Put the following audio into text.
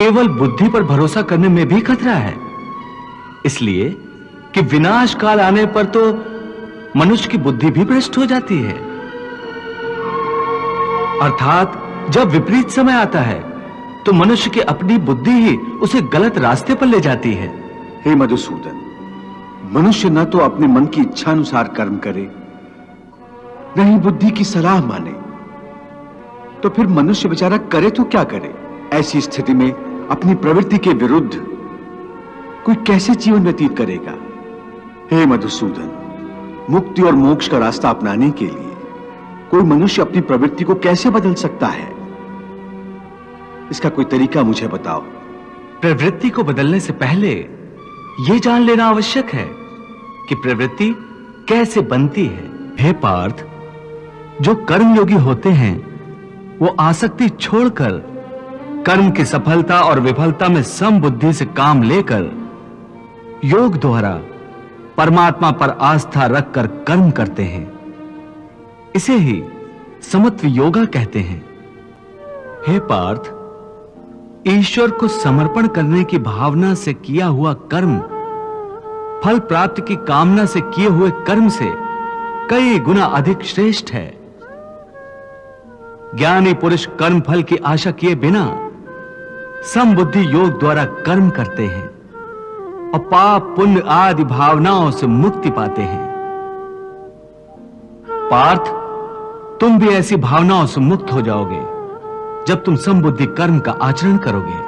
केवल बुद्धि पर भरोसा करने में भी खतरा है, इसलिए कि विनाश काल आने पर तो मनुष्य की बुद्धि भी भ्रष्ट हो जाती है। अर्थात जब विपरीत समय आता है तो मनुष्य की अपनी बुद्धि ही उसे गलत रास्ते पर ले जाती है। हे मधुसूदन, मनुष्य न तो अपने मन की इच्छा अनुसार कर्म करे, न ही बुद्धि की सलाह माने, तो फिर मनुष्य बेचारा करे तो क्या करे? ऐसी स्थिति में अपनी प्रवृत्ति के विरुद्ध कोई कैसे जीवन व्यतीत करेगा? हे मधुसूदन, मुक्ति और मोक्ष का रास्ता अपनाने के लिए कोई मनुष्य अपनी प्रवृत्ति को कैसे बदल सकता है? इसका कोई तरीका मुझे बताओ। प्रवृत्ति को बदलने से पहले यह जान लेना आवश्यक है कि प्रवृत्ति कैसे बनती है। हे पार्थ, जो कर्मयोगी होते हैं वो आसक्ति छोड़कर कर्म की सफलता और विफलता में समबुद्धि से काम लेकर योग द्वारा परमात्मा पर आस्था रखकर कर्म करते हैं। इसे ही समत्व योगा कहते हैं। हे पार्थ, ईश्वर को समर्पण करने की भावना से किया हुआ कर्म फल प्राप्ति की कामना से किए हुए कर्म से कई गुना अधिक श्रेष्ठ है। ज्ञानी पुरुष कर्म फल की आशा किए बिना समबुद्धि योग द्वारा कर्म करते हैं और पाप पुण्य आदि भावनाओं से मुक्ति पाते हैं। पार्थ, तुम भी ऐसी भावनाओं से मुक्त हो जाओगे जब तुम समबुद्धि कर्म का आचरण करोगे।